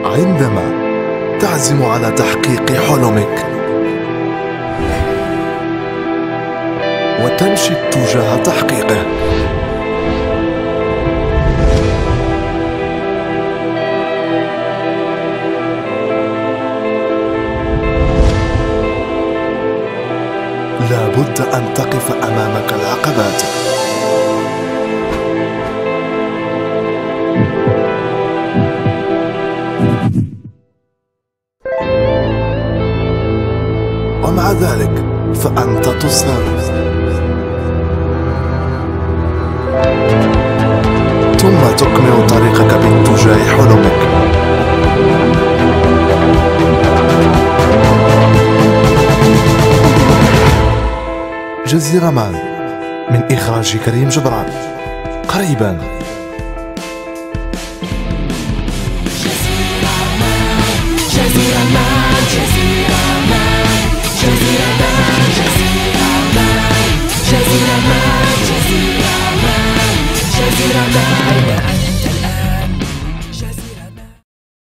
عندما تعزم على تحقيق حلمك وتمشي تجاه تحقيقه، لا بد أن تقف أمامك العقبات. ومع ذلك فأنت تصر، ثم تكمل طريقك باتجاه حلمك. جزيرة مان من إخراج كريم جبران، قريبا. جزيرة مان